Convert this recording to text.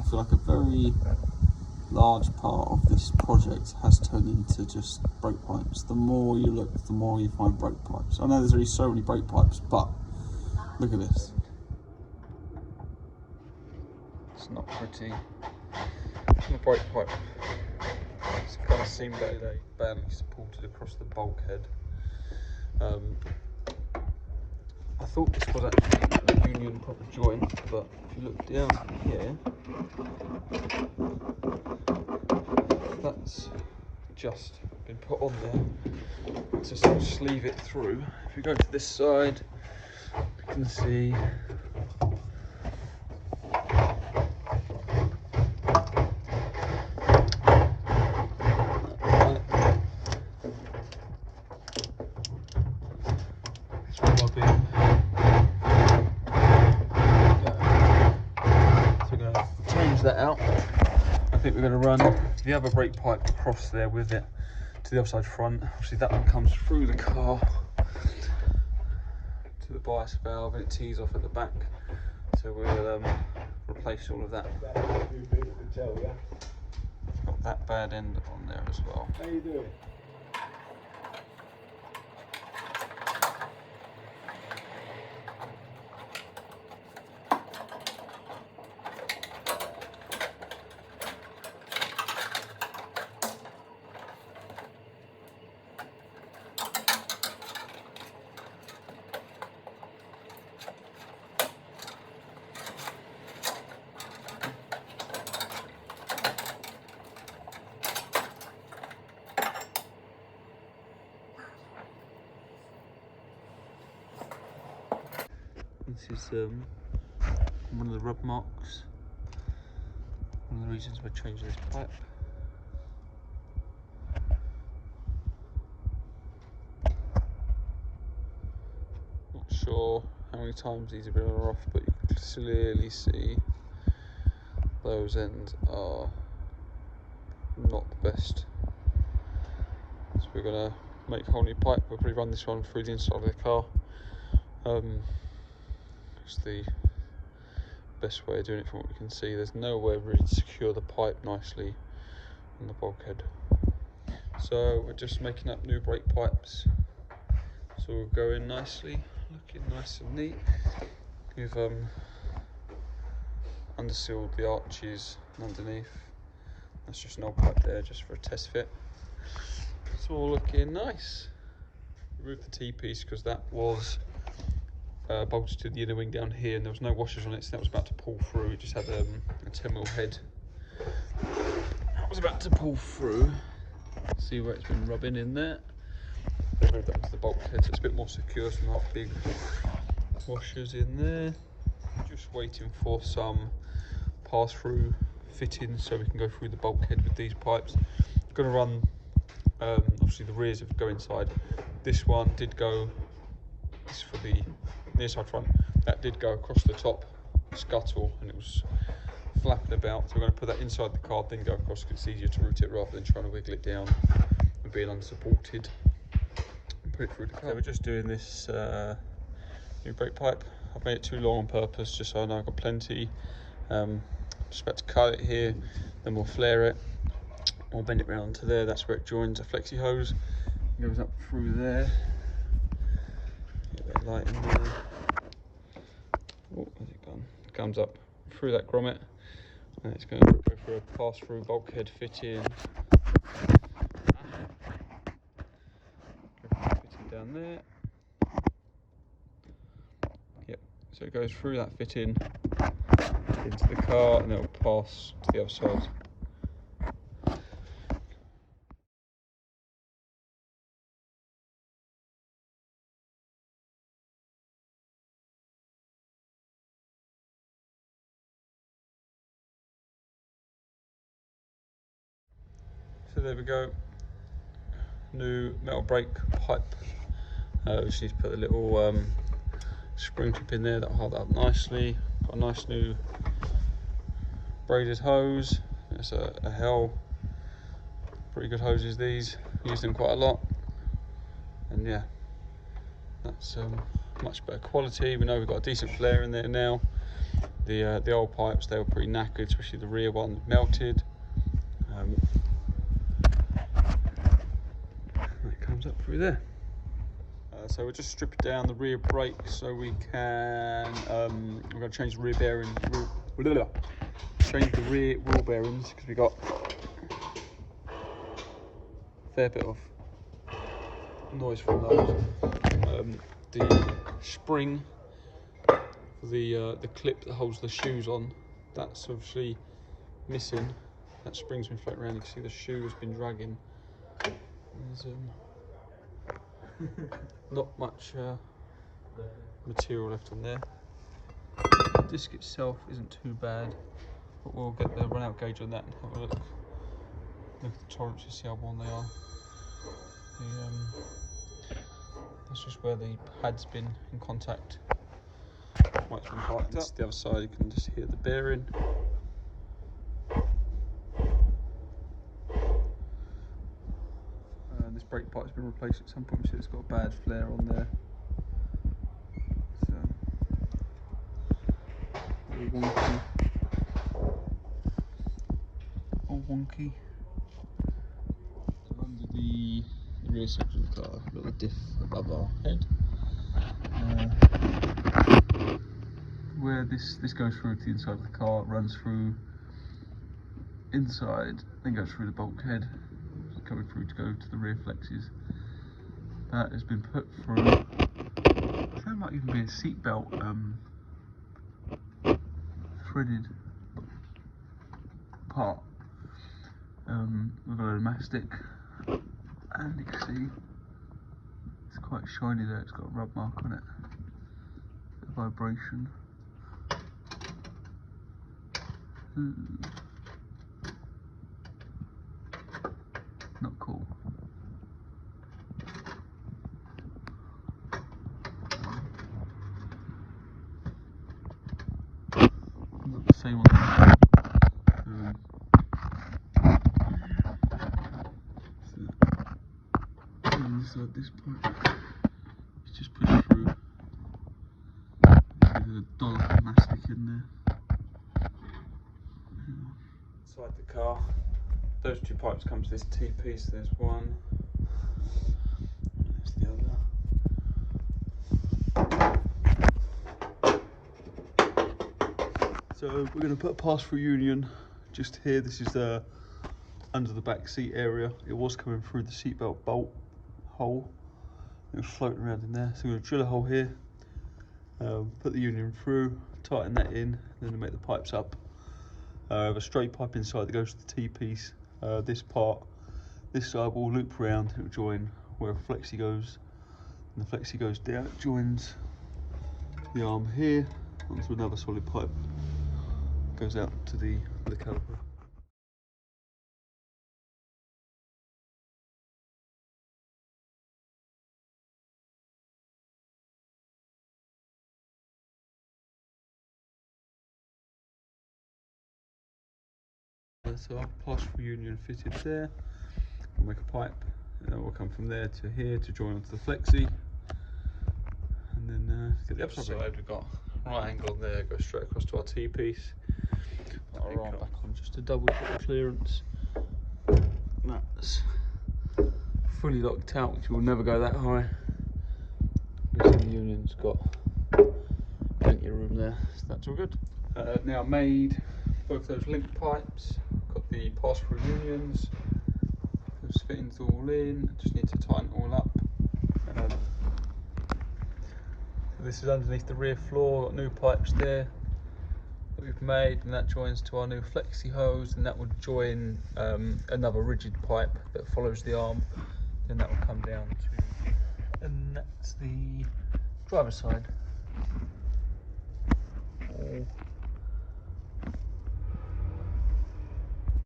feel like a very large part of this project has turned into just brake pipes. The more you look, the more you find brake pipes. I know there's only so many brake pipes, but look at this. It's not pretty. The brake pipe. It's kind of seemed badly supported across the bulkhead. I thought this was actually a union proper joint, but if you look down here, that's just been put on there to sort of sleeve it through. If you go to this side, you can see that out. I think we're going to run the other brake pipe across there with it to the outside front. Obviously that one comes through the car to the bias valve and it tees off at the back, so we'll replace all of that. Got that bad end on there as well. How you doing? This is one of the rub marks, one of the reasons we're changing this pipe. Not sure how many times these have been on or off, but you can clearly see those ends are not the best. So we're going to make a whole new pipe. We'll probably run this one through the inside of the car. It's the best way of doing it from what we can see. There's nowhere really to secure the pipe nicely on the bulkhead. So we're just making up new brake pipes. So we'll go in nicely, looking nice and neat. We've undersealed the arches underneath. That's just an old pipe there just for a test fit. It's all looking nice. Remove the T-piece because that was bolted to the inner wing down here and there was no washers on it, so that was about to pull through. It just had a 10mm head. That was about to pull through. See where it's been rubbing in there. Move that onto the bulkhead so it's a bit more secure, so not big washers in there. Just waiting for some pass-through fittings so we can go through the bulkhead with these pipes. I'm going to run obviously the rears of go inside. This one did go, this is for the near side front, that did go across the top scuttle and it was flapping about, so we're going to put that inside the car, then go across because it's easier to route it rather than trying to wiggle it down and being unsupported and put it through the car. So we're just doing this new brake pipe. I've made it too long on purpose just so I know I've got plenty. Just about to cut it here, then we'll flare it, we'll bend it round to there. That's where it joins a flexi hose, it goes up through there. Get that light in there. Oh, where's it gone? It comes up through that grommet and it's going to go through a pass-through bulkhead fitting. Fitting down there. Yep, so it goes through that fitting into the car and it will pass to the other side. So there we go, new metal brake pipe. We just need to put a little spring clip in there that'll hold that up nicely. Got a nice new braided hose. It's a Hell, pretty good hoses these, use them quite a lot. And yeah, that's much better quality. We know we've got a decent flare in there now. The old pipes, they were pretty knackered, especially the rear one melted. It comes up through there. So we'll just strip down the rear brake so we can. We're going to change the rear bearings. Change the rear wheel bearings because we got a fair bit of noise from those. The spring for the clip that holds the shoes on, that's obviously missing. That spring's been floating around. You can see the shoe has been dragging. There's not much material left on there. The disc itself isn't too bad, but we'll get the run out gauge on that and have a look. Look at the tolerances, see how worn they are. That's just where the pad's been in contact. Why it's been parked up. The other side, you can just hear the bearing. This brake pipe's been replaced at some point, so it's got a bad flare on there. All wonky. And under the rear section of the car, a little diff above our head. Where this goes through to the inside of the car, it runs through inside, then goes through the bulkhead, coming through to go to the rear flexes. That has been put through. There might even be a seat belt threaded part with a load of mastic, and you can see it's quite shiny there. It's got a rub mark on it, a vibration. Not cool. Not the same one. Inside this pipe, it's just put it through. There's a dollop of mastic in there. Inside the car, those two pipes come to this T-piece. There's one, there's the other. So we're going to put a pass-through union just here. This is under the back seat area. It was coming through the seatbelt bolt hole. It was floating around in there. So we're going to drill a hole here, put the union through, tighten that in, then to make the pipes up. I have a straight pipe inside that goes to the T-piece. This side will loop round, it will join where a flexi goes, and the flexi goes down, it joins the arm here onto another solid pipe, goes out to the caliper. So our pass-through union fitted there. We'll make a pipe, we'll come from there to here to join onto the flexi, and then get the other side. We've got right angle there, goes straight across to our T-piece. Put our arm back on just to double check the clearance. That's fully locked out, which will never go that high. You see the union's got plenty of room there, so that's all good. Now made both those link pipes, got the pass-through unions, those fittings all in, just need to tighten it all up. This is underneath the rear floor, got new pipes there that we've made, and that joins to our new flexi hose, and that would join another rigid pipe that follows the arm, then that will come down to, and that's the driver's side. All